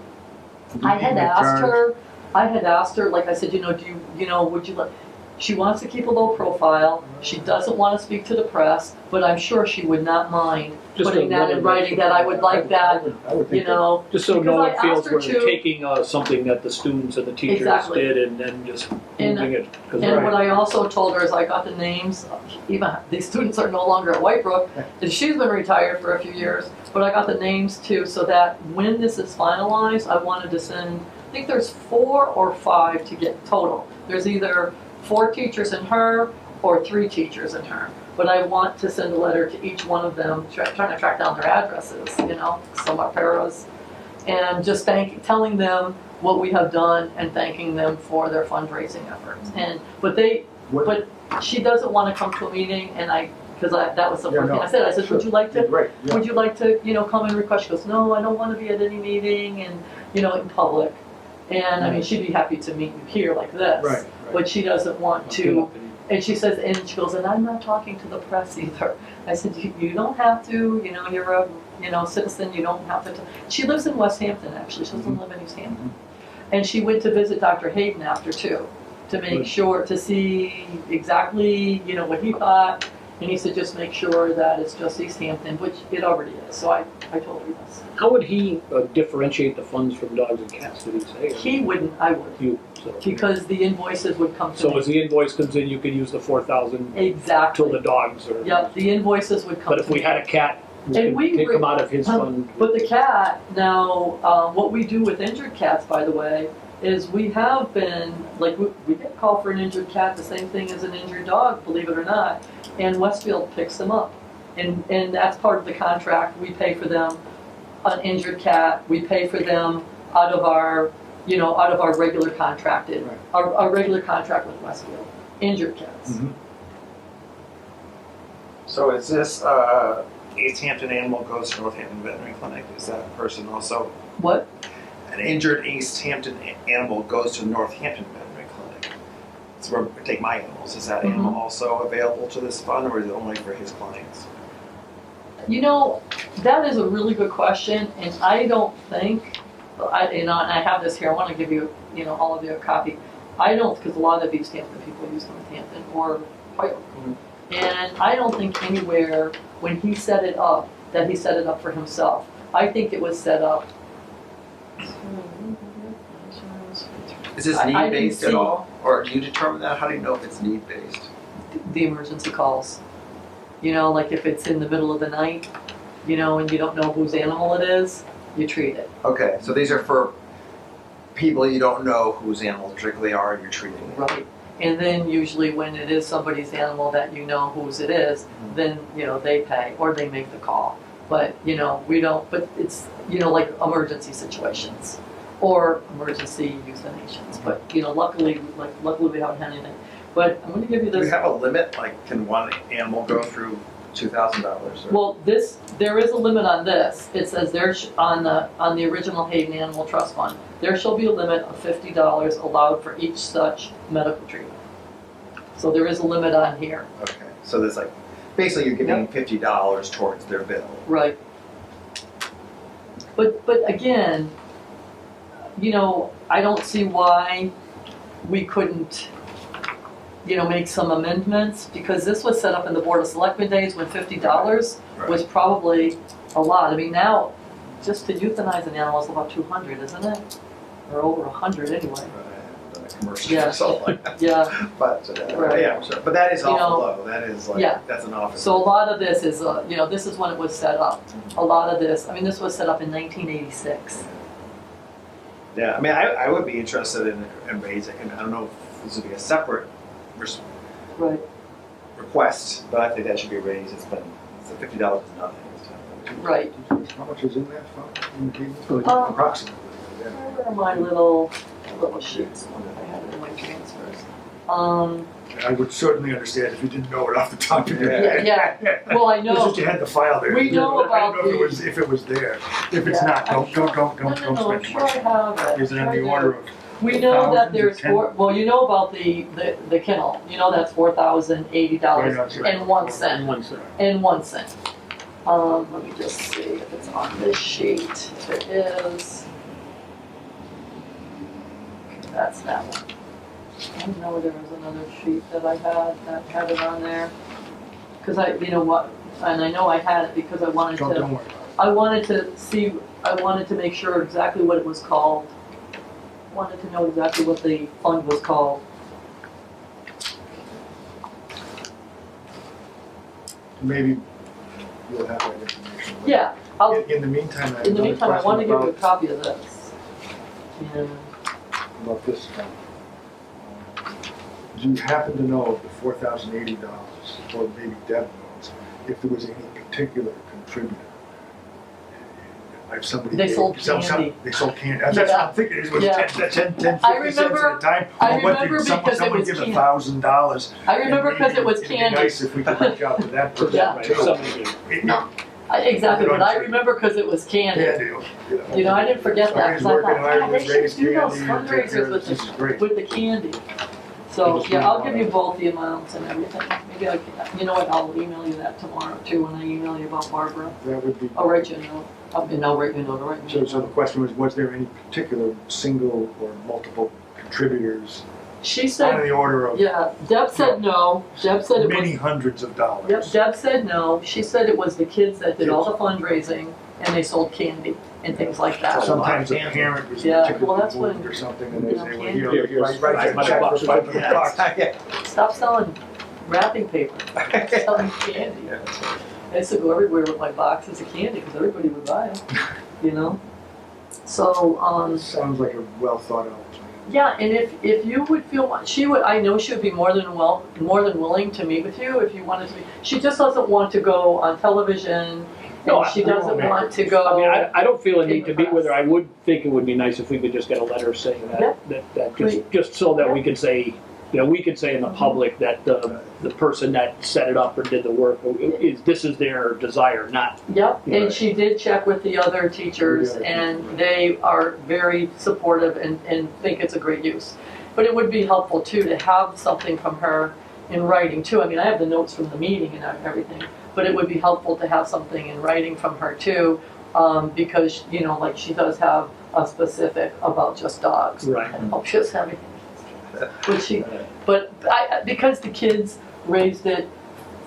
I had leading the asked her, like I said, you know, would you like, she wants to keep a low profile, she doesn't want to speak to the press, but I'm sure she would not mind Just putting a that in little writing, that I would like that, I would you think that. know. Just so no Because one I feels asked her we're to- taking something that the students and the teachers Exactly. did and then just And- moving it. 'Cause And right. what I also told her is I got the names, even, these students are no longer at Whitebrook, and she's been retired for a few years, but I got the names too, so that when this is finalized, I wanted to send, I think there's 4 or 5 to get total. There's either 4 teachers in her or 3 teachers in her. But I want to send a letter to each one of them, trying to track down their addresses, you know, some are paras, and just telling them what we have done and thanking them for their fundraising efforts. But she doesn't want to come to a meeting, and that was the Yeah, first thing no, I said. I said, sure. would you like to Right, yeah. would you like to, you know, come and request? She goes, no, I don't want to be at any meeting and, you know, in public. And I mean, she'd be happy to meet you here like this. Right, right. But she doesn't want to, and she says, and she goes, and I'm not talking to the press either. I said, you don't have to, you know, you're a, you know, citizen, you don't have to. She lives in West Hampton, actually. She doesn't live in East Hampton. And she went to visit Dr. Hayden after too, to make sure, to see exactly, you know, what he thought. And he said, just make sure that it's just East Hampton, which it already is. So I told her this. How would he differentiate the funds from dogs and cats, did he say? He wouldn't, I would, You, so. because the invoices would come to So me. as the invoice comes in, you can use the 4,000 till the Exactly. dogs are. Yep, the invoices would come But to if we me. had a cat, And we it could re- come out of his fund. But the cat, now, what we do with injured cats, by the way, is we have been, like, we get a call for an injured cat, the same thing as an injured dog, believe it or not, and Westfield picks them up. And that's part of the contract, we pay for them, an injured cat, we pay for them out of our, out of our regular contracted, Right. our regular contract with Westfield, injured cats. Mhm. So is this East Hampton animal goes to Northampton Veterinary Clinic? Is that person also What? an injured East Hampton animal goes to Northampton Veterinary Clinic? It's where we take my animals. Is that animal also available to this fund, or is it only for his clients? That is a really good question, and I don't think, and I have this here, I want to give you, all of you a copy. I don't, because a lot of East Hampton people use Northampton or Hoyok. And I don't think anywhere, when he set it up, that he set it up for himself. I think it was set up. Is this I didn't need-based see- at all? Or do you determine that? How do you know if it's need-based? The emergency calls. Like if it's in the middle of the night, and you don't know whose animal it is, you treat it. Okay, so these are for people you don't know whose animals particularly are, and you're treating it. Right. And then usually when it is somebody's animal that you know whose it is, then, they pay or they make the call. But, we don't, but it's, like emergency situations or emergency euthanations. But, luckily we haven't had anything. But I'm gonna give you Do we this. have a limit? Like, can one animal go through $2,000? Well, there is a limit on this. It says on the original Hayden Animal Trust Fund, there shall be a limit of $50 allowed for each such medical treatment. So there is a limit on here. Okay, so there's like, basically you're giving $50 towards their bill. Right. But again, I don't see why we couldn't, make some amendments, because this was set up in the Board of Selectmen days when $50 was probably a lot. I mean, now, just to euthanize an animal is about 200, isn't it? Or over 100 anyway. Done a commercial Yeah. or something like that. Yeah, But, Right. yeah, sure. But that is You awful know, low. That is like, yeah. that's an office. so a lot of this is, this is when it was set up. A lot of this, this was set up in 1986. Yeah, I mean, I would be interested in raising, and I don't know if this would be a separate Right. request, but I think that should be raised. It's $50 is nothing this time. Right. How much is in that fund? In the case? Approximately. Yeah. Where are my little sheets? I wonder if I have it in my transfers. I would certainly understand if you didn't know it off the top of your Yeah. head. Yeah, well, I It's know. just you had the file there. We know I about don't know the- if it was there. If it's Yeah, not, I'm don't No, spend I'm too sure much. I have it. Is it I'm in sure the I order do. of? We know that there's thousands or you know about the kennel. That's $4,080 and 1 cent. And 1 cent. And 1 cent. Let me just see if it's on this sheet. If it is. Okay, that's that one. I didn't know there was another sheet that I had that had it on there. Because and I know I had it because I wanted Don't to, worry about it. I wanted to make sure exactly what it was called. Wanted to know exactly what the fund was called. Maybe you'll have that information. Yeah, In the meantime, I have in the another meantime, I want to question give you a copy of this. Yeah. about this fund. Do you happen to know of the $4,080, or maybe Deb knows, if there was any particular contributor? Like somebody They gave- sold some- candy. They sold candy. That's what I'm thinking. It was Yeah. 10, 50 I cents remember- at a time. I Or what did remember because it someone was give candy. $1,000? I remember because it was It'd be candy. nice if we could reach out to that person. Yeah. Right, too. somebody gave. It- No. Exactly, but I remember because it was candy. Candy. I didn't forget that. Somebody's 'Cause I working thought, hard "God, to they should raise do those candy and take care fundraisers of with this. This is great. with the candy." So, yeah, I'll give you both the amounts and everything. Maybe I can, you know what, I'll email you that tomorrow too, when I email you about Barbara. That would be. I'll write you a note. I'll write you a note, I'll write you a So the note. question was there any particular single or multiple contributors She on said, the order of yeah, Deb said no. Deb said it many was, hundreds of dollars? yep, Deb said no. She said it was the kids that did all the fundraising and they sold candy and things like that. Sometimes a parent was Yeah, well, particularly that's when, moved or something, and they you know, say, well, candy- here, Here's write $500 check for for $500. Stop selling wrapping paper, selling candy. I used to go everywhere with my boxes of candy because everybody would buy them, So, Sounds like a well thought out plan. Yeah, and if you would feel, I know she would be more than willing to meet with you if you wanted to. She just doesn't want to go on television, No, and she we won't doesn't make want to I go. mean, I don't feel a need to in meet with her. press. I would think it would be nice if we could just get a letter saying Yeah. that just so that we could say, you know, we could say in the public that the person that set it up or did the work this is their desire, not, Yep, and Right. she did check with the other teachers, Yeah. and they are very supportive and think it's a great use. But it would be helpful too to have something from her in writing too. I mean, I have the notes from the meeting and everything, but it would be helpful to have something in writing from her too, because, you know, like she does have a specific about just dogs. right. Oh, she doesn't have anything. But because the kids raised it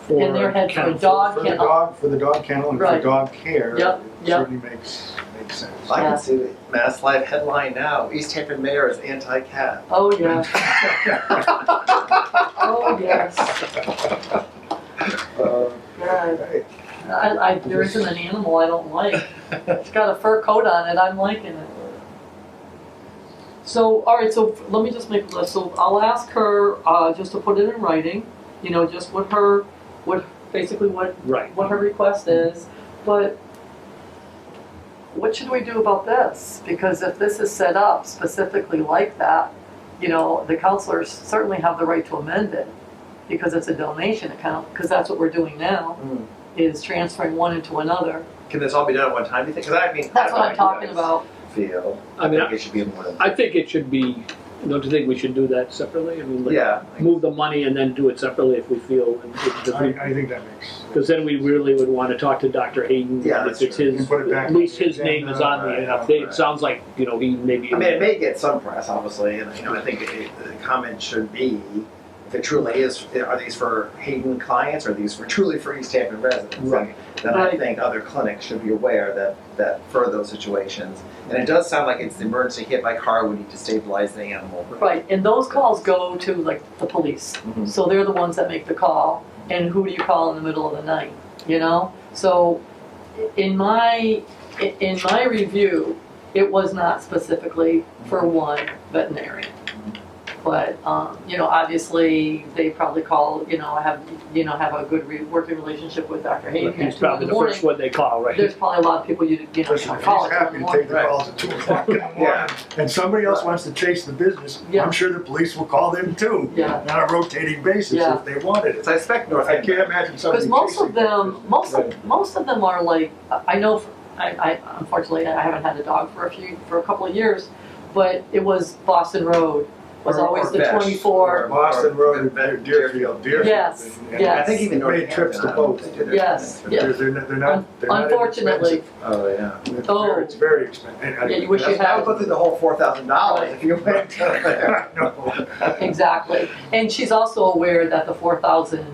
in their head for a dog For the kennel. dog, for the dog kennel and for Right. dog care, Yep, it yep. certainly makes sense. I Yeah. can see the Mass Life headline now, East Hampton Mayor is anti-cat. Oh, yeah. Oh, yes. Yeah. Hey, There isn't an animal I don't like. It's got a fur coat on it, I'm liking it. So, all right, so let me just make a list. So I'll ask her just to put it in writing, you know, just basically what Right. her request is. But what should we do about this? Because if this is set up specifically like that, you know, the counselors certainly have the right to amend it because it's a donation account, because that's what we're doing now, is transferring one into another. Can this all be done at one time, do you think? Because I mean, That's I what I'm don't know how talking you guys about. Feel. I mean, think it should be more than. I think it should be, don't you think we should do that separately? I mean, like, Yeah. move the money and then do it separately if we feel, I think that makes. because then we really would want to talk to Dr. Hayden. Yeah, If that's it's true. You his, can put it back at least on the his name is agenda, on the right, update. It right. sounds like, you know, he maybe. I mean, it may get some press, obviously, and I think the comment should be, if it truly is, are these for Hayden clients, or are these truly for East Hampton residents? Right. Then I Right. think other clinics should be aware that for those situations, and it does sound like it's the emergency hit by car, we need to stabilize the animal. Right, and those calls go to like the police. Mhm. So they're the ones that make the call, and who do you call in the middle of the night, you know? So in my review, it was not specifically for one veterinarian. But, you know, obviously, they probably call, have a good working relationship with Dr. Hayden He's at 2 in probably the the first morning. one they call, right? There's probably a lot of people you Listen, if call he's at 2 happy in the to morning. take the Right. calls at 2 o'clock in the morning, Yeah. and somebody else wants to chase the business, Yeah. I'm sure the police will call them too. Yeah. On a rotating basis Yeah. if they wanted it. So I expect North I Hampton. can't imagine somebody Because most chasing of them, that. most of them are like, I know, I unfortunately, I haven't had a dog for a couple of years, but it was Boston Road, was Or- always or the Besh. 24. Boston Road, Deerfield. Deerfield. Yes, and- yes. I think even North Made trips to Hampton, both. they do their Yes, clinics. yeah. They're not Unfortunately. inexpensive. Oh, yeah. Oh. It's very expensive. Yeah, you wish you That would had. go through the whole $4,000 Right. if you went to there. No. Exactly. And she's also aware that the 4,000,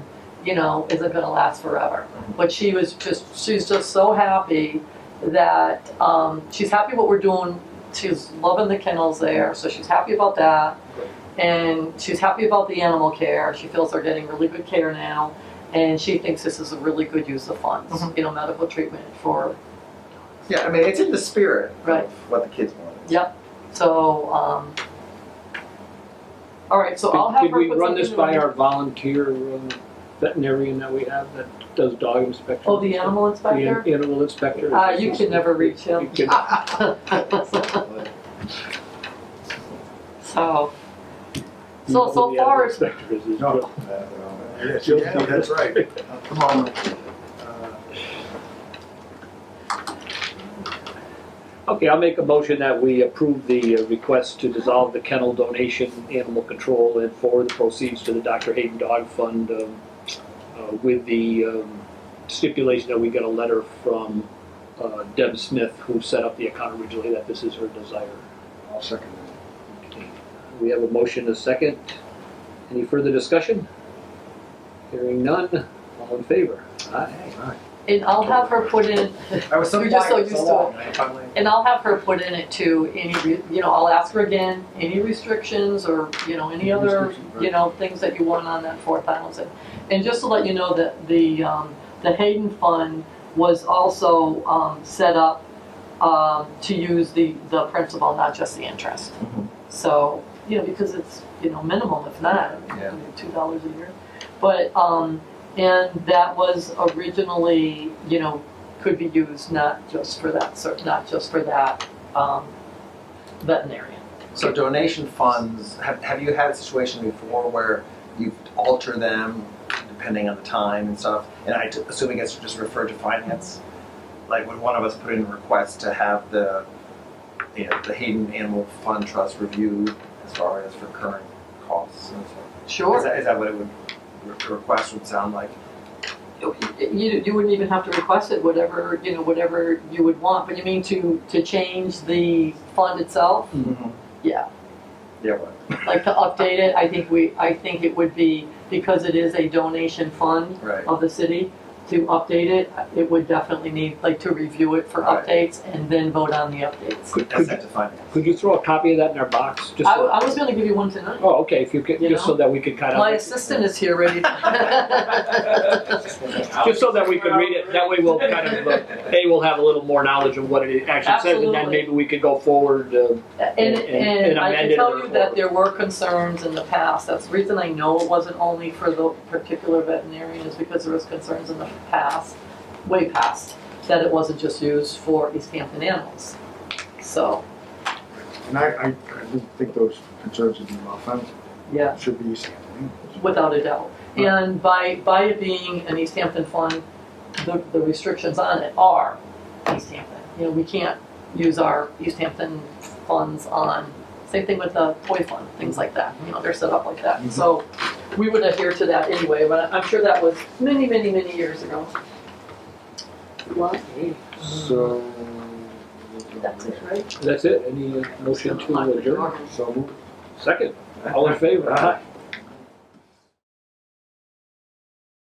isn't gonna last forever. But she's just so happy that, she's happy what we're doing. She's loving the kennels there, so she's happy about that. And she's happy about the animal care. She feels they're getting really good care now. And she thinks this is a really good use of funds, medical treatment for, Yeah, I mean, it's in the spirit Right. of what the kids want. yep. So, all right, so I'll have her Did we put run something this in by writing. our volunteer veterinarian that we have that does dog inspection? Oh, the animal inspector? The animal inspector? You can never reach him. You can- So, you know so who the far animal it's, inspector is, is No. Bill. Yes, yeah, that's right. Come on. Okay, I'll make a motion that we approve the request to dissolve the kennel donation, animal control, and forward the proceeds to the Dr. Hayden Dog Fund with the stipulation that we get a letter from Deb Smith, who set up the account originally, that this is her desire. I'll second We have a motion and a second. Any further discussion? Hearing none, all in favor? Aye. and I'll have her put in, I was so You're just so quiet used to long. I finally- and I'll have her put in it too, I'll ask her again, any restrictions or, any other, Restrictions, right. things that you want on that 4,000. And just to let you know that the Hayden Fund was also, set up, to use the principal, not just the interest. Mhm. So, you know, because it's, you know, minimum if not, Yeah. $2 a year. But, and that was originally, you know, could be used not just for that, not just for that, veterinarian. So donation funds, have you had a situation before where you alter them depending on the time and stuff? And I assume it gets just referred to finance? Like when one of us put in a request to have the, you know, the Hayden Animal Fund Trust reviewed as far as for current costs and stuff? Sure. Is that what it would, the request would sound like? You wouldn't even have to request it, whatever, you know, whatever you would want, but you mean to change the fund itself? Yeah, Yeah, what? like to update it, I think it would be, because it is a donation fund Right. of the city, to update it, it would definitely need, like, to review it for Right. updates and then vote on the updates. That's set to finance. Could you throw a copy of that in our box? Just I so- was gonna give you one tonight. Oh, okay, if you could, You just so know? that we could kind of. My assistant is here ready to. Just so that we could read it, that way we'll kind of, we'll have a little more knowledge of what it actually says, and then Absolutely. maybe we could go forward, And I amend can it tell or- you that there were concerns in the past. That's the reason I know it wasn't only for the particular veterinarian, is because there was concerns in the past, way past, that it wasn't just used for East Hampton animals. So, And I do think those concerns would be well founded. yeah, It should be East Hampton. without a doubt. And by it being an East Hampton fund, the restrictions on it are East Hampton. You know, we can't use our East Hampton funds on, same thing with the toy fund, things like that. You know, they're set up like that. So we would adhere to that anyway, but I'm sure that was many, many, many years ago. Well, So. that's it, right? That's it, any motion to adjourn? So moved. Second, all in favor? Aye.